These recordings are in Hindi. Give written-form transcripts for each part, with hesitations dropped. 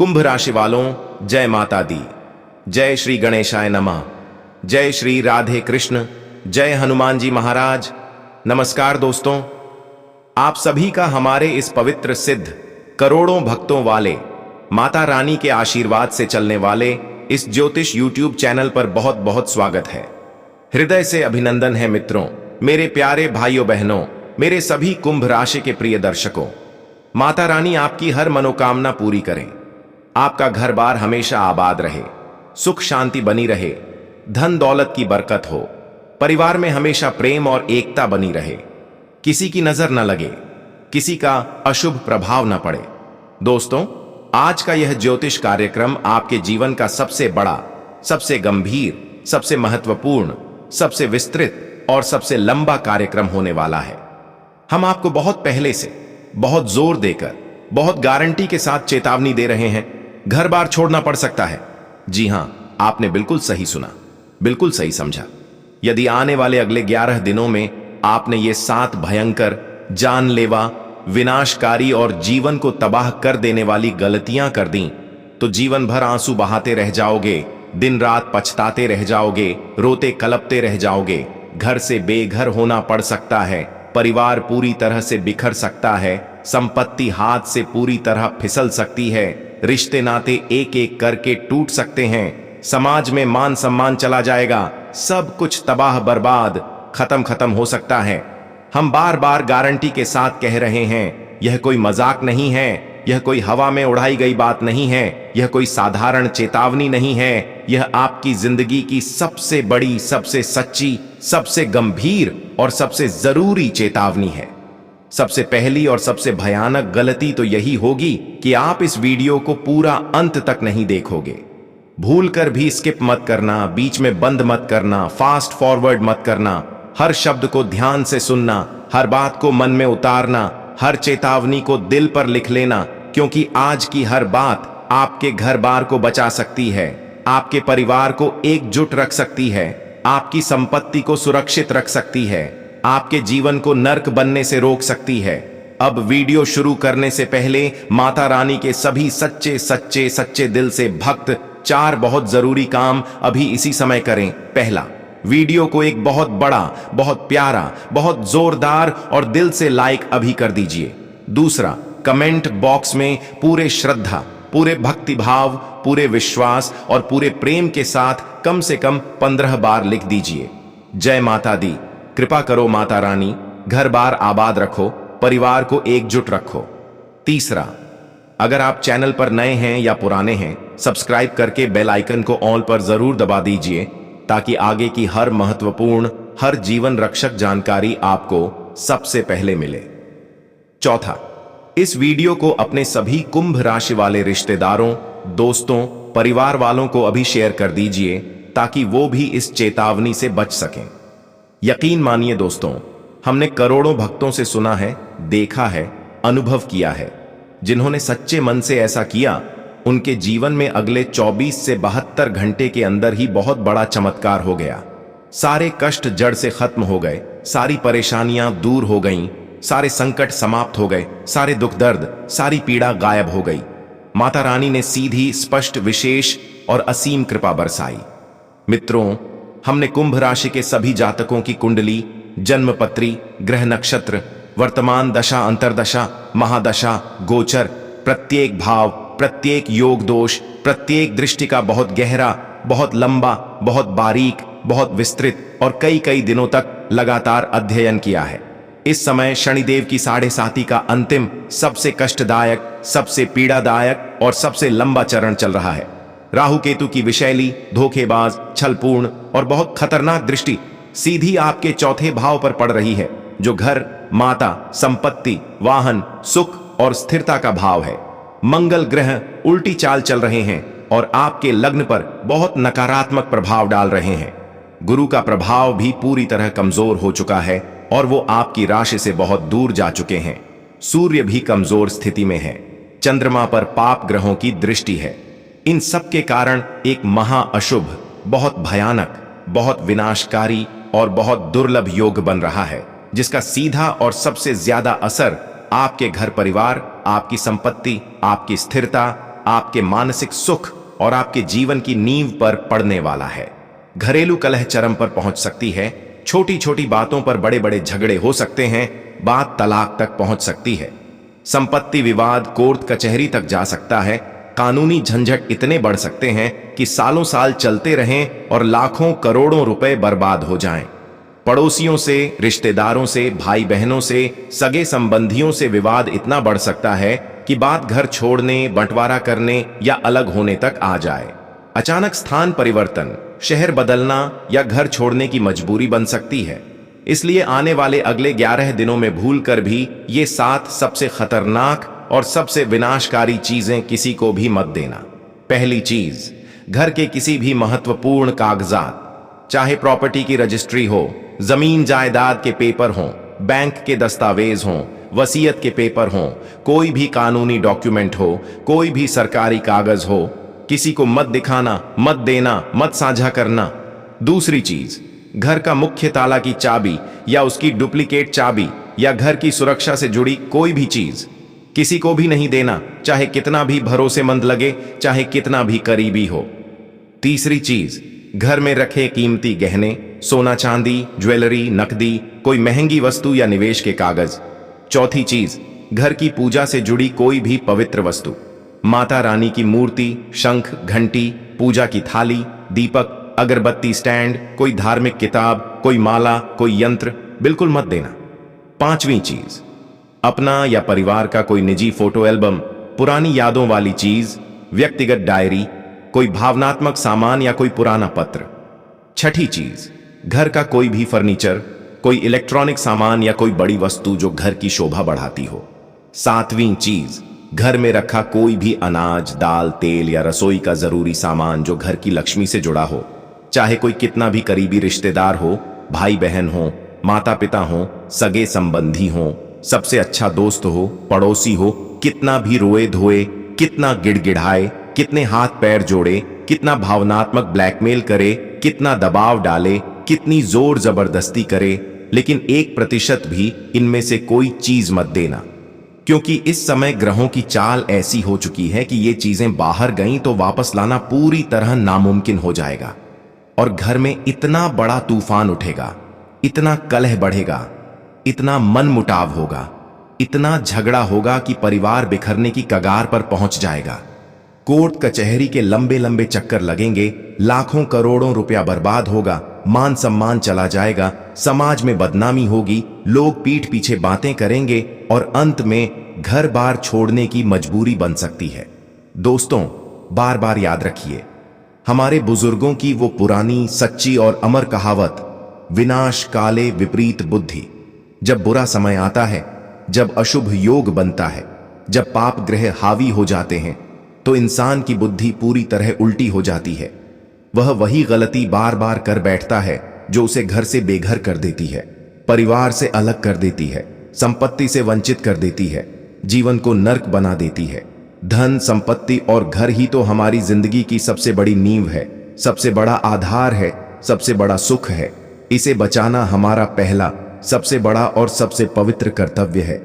कुंभ राशि वालों, जय माता दी। जय श्री गणेशाय नमः। जय श्री राधे कृष्ण। जय हनुमान जी महाराज। नमस्कार दोस्तों, आप सभी का हमारे इस पवित्र सिद्ध करोड़ों भक्तों वाले माता रानी के आशीर्वाद से चलने वाले इस ज्योतिष यूट्यूब चैनल पर बहुत बहुत स्वागत है। हृदय से अभिनंदन है मित्रों, मेरे प्यारे भाइयों बहनों, मेरे सभी कुंभ राशि के प्रिय दर्शकों। माता रानी आपकी हर मनोकामना पूरी करें। आपका घर बार हमेशा आबाद रहे, सुख शांति बनी रहे, धन दौलत की बरकत हो, परिवार में हमेशा प्रेम और एकता बनी रहे, किसी की नजर न लगे, किसी का अशुभ प्रभाव न पड़े। दोस्तों, आज का यह ज्योतिष कार्यक्रम आपके जीवन का सबसे बड़ा, सबसे गंभीर, सबसे महत्वपूर्ण, सबसे विस्तृत और सबसे लंबा कार्यक्रम होने वाला है। हम आपको बहुत पहले से, बहुत जोर देकर, बहुत गारंटी के साथ चेतावनी दे रहे हैं, घर बार छोड़ना पड़ सकता है। जी हां, आपने बिल्कुल सही सुना, बिल्कुल सही समझा। यदि आने वाले अगले 11 दिनों में आपने ये 7 भयंकर, जानलेवा, विनाशकारी और जीवन को तबाह कर देने वाली गलतियां कर दी, तो जीवन भर आंसू बहाते रह जाओगे, दिन रात पछताते रह जाओगे, रोते कलपते रह जाओगे। घर से बेघर होना पड़ सकता है, परिवार पूरी तरह से बिखर सकता है, संपत्ति हाथ से पूरी तरह फिसल सकती है, रिश्ते नाते एक एक करके टूट सकते हैं, समाज में मान सम्मान चला जाएगा, सब कुछ तबाह बर्बाद, खत्म हो सकता है। हम बार बार गारंटी के साथ कह रहे हैं, यह कोई मजाक नहीं है, यह कोई हवा में उड़ाई गई बात नहीं है, यह कोई साधारण चेतावनी नहीं है, यह आपकी जिंदगी की सबसे बड़ी, सबसे सच्ची, सबसे गंभीर और सबसे जरूरी चेतावनी है। सबसे पहली और सबसे भयानक गलती तो यही होगी कि आप इस वीडियो को पूरा अंत तक नहीं देखोगे। भूलकर भी स्किप मत करना, बीच में बंद मत करना, फास्ट फॉरवर्ड मत करना, हर शब्द को ध्यान से सुनना, हर बात को मन में उतारना, हर चेतावनी को दिल पर लिख लेना, क्योंकि आज की हर बात आपके घर बार को बचा सकती है, आपके परिवार को एकजुट रख सकती है, आपकी संपत्ति को सुरक्षित रख सकती है, आपके जीवन को नर्क बनने से रोक सकती है। अब वीडियो शुरू करने से पहले माता रानी के सभी सच्चे दिल से भक्त 4 बहुत जरूरी काम अभी इसी समय करें। पहला, वीडियो को एक बहुत बड़ा, बहुत प्यारा, बहुत जोरदार और दिल से लाइक अभी कर दीजिए। दूसरा, कमेंट बॉक्स में पूरे श्रद्धा, पूरे भक्तिभाव, पूरे विश्वास और पूरे प्रेम के साथ कम से कम 15 बार लिख दीजिए, जय माता दी। कृपा करो माता रानी, घर बार आबाद रखो, परिवार को एकजुट रखो। तीसरा, अगर आप चैनल पर नए हैं या पुराने हैं, सब्सक्राइब करके बेल आइकन को ऑल पर जरूर दबा दीजिए, ताकि आगे की हर महत्वपूर्ण, हर जीवन रक्षक जानकारी आपको सबसे पहले मिले। चौथा, इस वीडियो को अपने सभी कुंभ राशि वाले रिश्तेदारों, दोस्तों, परिवार वालों को अभी शेयर कर दीजिए, ताकि वो भी इस चेतावनी से बच सकें। यकीन मानिए दोस्तों, हमने करोड़ों भक्तों से सुना है, देखा है, अनुभव किया है, जिन्होंने सच्चे मन से ऐसा किया, उनके जीवन में अगले 24 से 72 घंटे के अंदर ही बहुत बड़ा चमत्कार हो गया। सारे कष्ट जड़ से खत्म हो गए, सारी परेशानियां दूर हो गईं, सारे संकट समाप्त हो गए, सारे दुख दर्द, सारी पीड़ा गायब हो गई। माता रानी ने सीधी, स्पष्ट, विशेष और असीम कृपा बरसाई। मित्रों, हमने कुंभ राशि के सभी जातकों की कुंडली, जन्मपत्री, ग्रह नक्षत्र, वर्तमान दशा, अंतरदशा, महादशा, गोचर, प्रत्येक भाव, प्रत्येक योग दोष, प्रत्येक दृष्टि का बहुत गहरा, बहुत लंबा, बहुत बारीक, बहुत विस्तृत और कई दिनों तक लगातार अध्ययन किया है। इस समय शनिदेव की 7.5 का अंतिम, सबसे कष्टदायक, सबसे पीड़ादायक और सबसे लंबा चरण चल रहा है। राहु केतु की विषैली, धोखेबाज, छलपूर्ण और बहुत खतरनाक दृष्टि सीधी आपके चौथे भाव पर पड़ रही है, जो घर, माता, संपत्ति, वाहन, सुख और स्थिरता का भाव है। मंगल ग्रह उल्टी चाल चल रहे हैं और आपके लग्न पर बहुत नकारात्मक प्रभाव डाल रहे हैं। गुरु का प्रभाव भी पूरी तरह कमजोर हो चुका है और वो आपकी राशि से बहुत दूर जा चुके हैं। सूर्य भी कमजोर स्थिति में है। चंद्रमा पर पाप ग्रहों की दृष्टि है। इन सब के कारण एक महा अशुभ, बहुत भयानक, बहुत विनाशकारी और बहुत दुर्लभ योग बन रहा है, जिसका सीधा और सबसे ज्यादा असर आपके घर परिवार, आपकी संपत्ति, आपकी स्थिरता, आपके मानसिक सुख और आपके जीवन की नींव पर पड़ने वाला है। घरेलू कलह चरम पर पहुंच सकती है। छोटी छोटी बातों पर बड़े बड़े झगड़े हो सकते हैं। बात तलाक तक पहुंच सकती है। संपत्ति विवाद कोर्ट कचहरी तक जा सकता है। कानूनी झंझट इतने बढ़ सकते हैं कि सालों साल चलते रहें और लाखों करोड़ों रुपए बर्बाद हो जाएं। पड़ोसियों से, रिश्तेदारों से, भाई बहनों से, सगे संबंधियों से विवाद इतना बढ़ सकता है कि बात घर छोड़ने, बंटवारा करने या अलग होने तक आ जाए। अचानक स्थान परिवर्तन, शहर बदलना या घर छोड़ने की मजबूरी बन सकती है। इसलिए आने वाले अगले 11 दिनों में भूलकर भी ये 7 सबसे खतरनाक और सबसे विनाशकारी चीजें किसी को भी मत देना। पहली चीज, घर के किसी भी महत्वपूर्ण कागजात, चाहे प्रॉपर्टी की रजिस्ट्री हो, जमीन जायदाद के पेपर हों, बैंक के दस्तावेज हों, वसीयत के पेपर हों, कोई भी कानूनी डॉक्यूमेंट हो, कोई भी सरकारी कागज हो, किसी को मत दिखाना, मत देना, मत साझा करना। दूसरी चीज, घर का मुख्य ताला की चाबी या उसकी डुप्लीकेट चाबी या घर की सुरक्षा से जुड़ी कोई भी चीज किसी को भी नहीं देना, चाहे कितना भी भरोसेमंद लगे, चाहे कितना भी करीबी हो। तीसरी चीज, घर में रखे कीमती गहने, सोना चांदी, ज्वेलरी, नकदी, कोई महंगी वस्तु या निवेश के कागज। चौथी चीज, घर की पूजा से जुड़ी कोई भी पवित्र वस्तु, माता रानी की मूर्ति, शंख, घंटी, पूजा की थाली, दीपक, अगरबत्ती स्टैंड, कोई धार्मिक किताब, कोई माला, कोई यंत्र बिल्कुल मत देना। पांचवी चीज, अपना या परिवार का कोई निजी फोटो एल्बम, पुरानी यादों वाली चीज, व्यक्तिगत डायरी, कोई भावनात्मक सामान या कोई पुराना पत्र। छठी चीज, घर का कोई भी फर्नीचर, कोई इलेक्ट्रॉनिक सामान या कोई बड़ी वस्तु जो घर की शोभा बढ़ाती हो। सातवीं चीज, घर में रखा कोई भी अनाज, दाल, तेल या रसोई का जरूरी सामान जो घर की लक्ष्मी से जुड़ा हो, चाहे कोई कितना भी करीबी रिश्तेदार हो, भाई बहन हो, माता पिता हो, सगे संबंधी हो, सबसे अच्छा दोस्त हो, पड़ोसी हो, कितना भी रोए धोए, कितना गिड़गिड़ाए, कितने हाथ पैर जोड़े, कितना भावनात्मक ब्लैकमेल करे, कितना दबाव डाले, कितनी जोर जबरदस्ती करे, लेकिन 1% भी इनमें से कोई चीज मत देना। क्योंकि इस समय ग्रहों की चाल ऐसी हो चुकी है कि ये चीजें बाहर गईं तो वापस लाना पूरी तरह नामुमकिन हो जाएगा और घर में इतना बड़ा तूफान उठेगा, इतना कलह बढ़ेगा, इतना मनमुटाव होगा, इतना झगड़ा होगा कि परिवार बिखरने की कगार पर पहुंच जाएगा। कोर्ट कचहरी के लंबे लंबे चक्कर लगेंगे, लाखों करोड़ों रुपया बर्बाद होगा, मान सम्मान चला जाएगा, समाज में बदनामी होगी, लोग पीठ पीछे बातें करेंगे और अंत में घर बार छोड़ने की मजबूरी बन सकती है। दोस्तों, बार बार याद रखिए, हमारे बुजुर्गों की वो पुरानी सच्ची और अमर कहावत, विनाश काले विपरीत बुद्धि। जब बुरा समय आता है, जब अशुभ योग बनता है, जब पाप ग्रह हावी हो जाते हैं, तो इंसान की बुद्धि पूरी तरह उल्टी हो जाती है। वह वही गलती बार बार कर बैठता है जो उसे घर से बेघर कर देती है, परिवार से अलग कर देती है, संपत्ति से वंचित कर देती है, जीवन को नर्क बना देती है। धन, संपत्ति और घर ही तो हमारी जिंदगी की सबसे बड़ी नींव है, सबसे बड़ा आधार है, सबसे बड़ा सुख है। इसे बचाना हमारा पहला, सबसे बड़ा और सबसे पवित्र कर्तव्य है।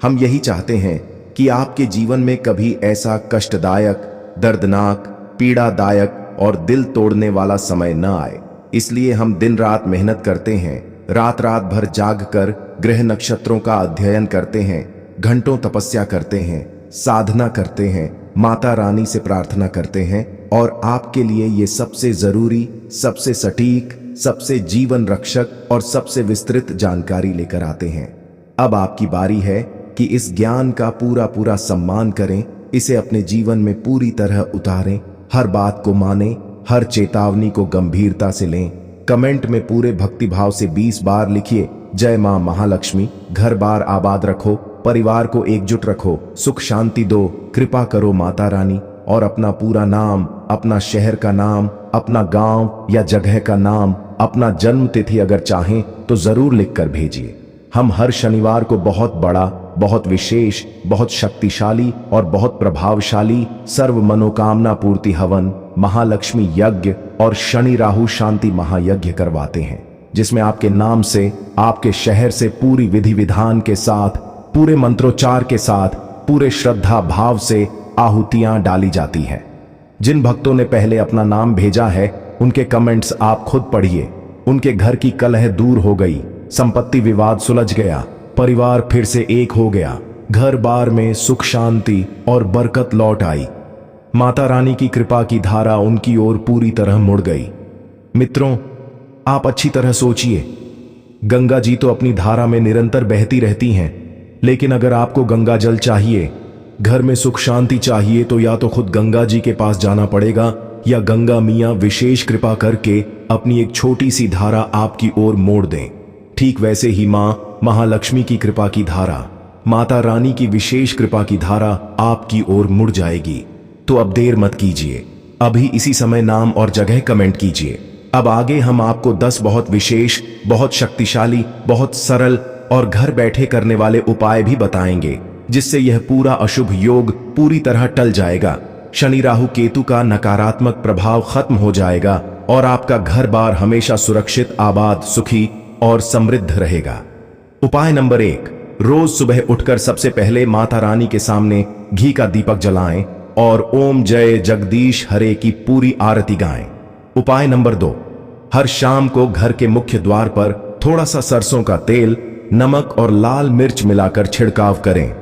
हम यही चाहते हैं कि आपके जीवन में कभी ऐसा कष्टदायक, दर्दनाक, पीड़ादायक और दिल तोड़ने वाला समय न आए। इसलिए हम दिन रात मेहनत करते हैं, रात रात भर जाग कर ग्रह नक्षत्रों का अध्ययन करते हैं, घंटों तपस्या करते हैं, साधना करते हैं, माता रानी से प्रार्थना करते हैं और आपके लिए ये सबसे जरूरी, सबसे सटीक, सबसे जीवन रक्षक और सबसे विस्तृत जानकारी लेकर आते हैं। अब आपकी बारी है कि इस ज्ञान का पूरा पूरा सम्मान करें, इसे अपने जीवन में पूरी तरह उतारें, हर बात को मानें, हर चेतावनी को गंभीरता से लें। कमेंट में पूरे भक्तिभाव से 20 बार लिखिए, जय मां महालक्ष्मी, घर बार आबाद रखो, परिवार को एकजुट रखो, सुख शांति दो, कृपा करो माता रानी। और अपना पूरा नाम, अपना शहर का नाम, अपना गांव या जगह का नाम, अपना जन्म तिथि अगर चाहें तो जरूर लिखकर भेजिए। हम हर शनिवार को बहुत बड़ा, बहुत विशेष, बहुत शक्तिशाली और बहुत प्रभावशाली सर्व मनोकामना पूर्ति हवन, महालक्ष्मी यज्ञ और शनि राहु शांति महायज्ञ करवाते हैं, जिसमें आपके नाम से, आपके शहर से पूरी विधि विधान के साथ, पूरे मंत्रोच्चार के साथ, पूरे श्रद्धा भाव से आहुतियां डाली जाती है। जिन भक्तों ने पहले अपना नाम भेजा है उनके कमेंट्स आप खुद पढ़िए। उनके घर की कलह दूर हो गई, संपत्ति विवाद सुलझ गया, परिवार फिर से एक हो गया, घर बार में सुख शांति और बरकत लौट आई। माता रानी की कृपा की धारा उनकी ओर पूरी तरह मुड़ गई। मित्रों, आप अच्छी तरह सोचिए, गंगा जी तो अपनी धारा में निरंतर बहती रहती हैं, लेकिन अगर आपको गंगा जल चाहिए, घर में सुख शांति चाहिए, तो या तो खुद गंगा जी के पास जाना पड़ेगा या गंगा मियां विशेष कृपा करके अपनी एक छोटी सी धारा आपकी ओर मोड़ दें। ठीक वैसे ही मां महालक्ष्मी की कृपा की धारा, माता रानी की विशेष कृपा की धारा आपकी ओर मुड़ जाएगी। तो अब देर मत कीजिए, अभी इसी समय नाम और जगह कमेंट कीजिए। अब आगे हम आपको 10 बहुत विशेष, बहुत शक्तिशाली, बहुत सरल और घर बैठे करने वाले उपाय भी बताएंगे, जिससे यह पूरा अशुभ योग पूरी तरह टल जाएगा। शनि राहु केतु का नकारात्मक प्रभाव खत्म हो जाएगा और आपका घर बार हमेशा सुरक्षित, आबाद, सुखी और समृद्ध रहेगा। उपाय नंबर 1, रोज सुबह उठकर सबसे पहले माता रानी के सामने घी का दीपक जलाएं और ओम जय जगदीश हरे की पूरी आरती गाएं। उपाय नंबर 2, हर शाम को घर के मुख्य द्वार पर थोड़ा सा सरसों का तेल, नमक और लाल मिर्च मिलाकर छिड़काव करें।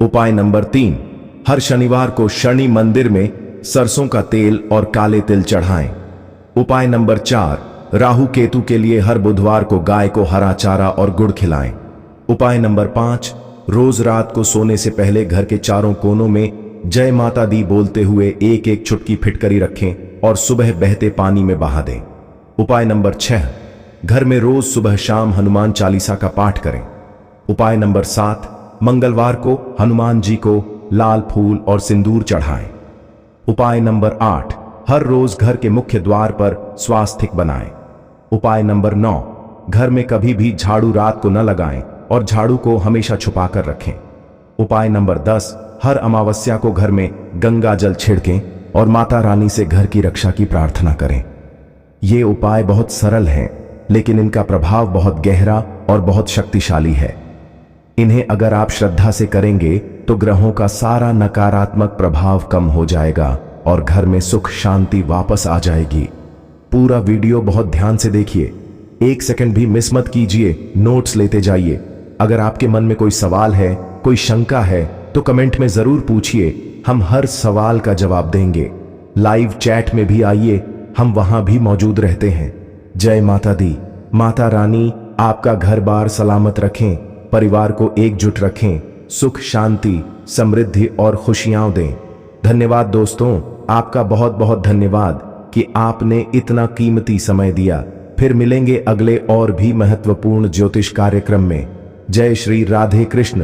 उपाय नंबर 3, हर शनिवार को शनि मंदिर में सरसों का तेल और काले तिल चढ़ाएं। उपाय नंबर 4, राहु केतु के लिए हर बुधवार को गाय को हरा चारा और गुड़ खिलाएं। उपाय नंबर 5, रोज रात को सोने से पहले घर के चारों कोनों में जय माता दी बोलते हुए एक एक चुटकी फिटकरी रखें और सुबह बहते पानी में बहा दें। उपाय नंबर 6, घर में रोज सुबह शाम हनुमान चालीसा का पाठ करें। उपाय नंबर 7, मंगलवार को हनुमान जी को लाल फूल और सिंदूर चढ़ाएं। उपाय नंबर 8, हर रोज घर के मुख्य द्वार पर स्वास्तिक बनाएं। उपाय नंबर 9, घर में कभी भी झाड़ू रात को न लगाएं और झाड़ू को हमेशा छुपाकर रखें। उपाय नंबर 10, हर अमावस्या को घर में गंगा जल छिड़कें और माता रानी से घर की रक्षा की प्रार्थना करें। ये उपाय बहुत सरल हैं, लेकिन इनका प्रभाव बहुत गहरा और बहुत शक्तिशाली है। इन्हें अगर आप श्रद्धा से करेंगे तो ग्रहों का सारा नकारात्मक प्रभाव कम हो जाएगा और घर में सुख शांति वापस आ जाएगी। पूरा वीडियो बहुत ध्यान से देखिए, 1 सेकंड भी मिस मत कीजिए, नोट्स लेते जाइए। अगर आपके मन में कोई सवाल है, कोई शंका है, तो कमेंट में जरूर पूछिए, हम हर सवाल का जवाब देंगे। लाइव चैट में भी आइए, हम वहां भी मौजूद रहते हैं। जय माता दी। माता रानी आपका घर बार सलामत रखें, परिवार को एकजुट रखें, सुख शांति समृद्धि और खुशियां दें। धन्यवाद दोस्तों, आपका बहुत बहुत धन्यवाद कि आपने इतना कीमती समय दिया। फिर मिलेंगे अगले और भी महत्वपूर्ण ज्योतिष कार्यक्रम में। जय श्री राधे कृष्ण।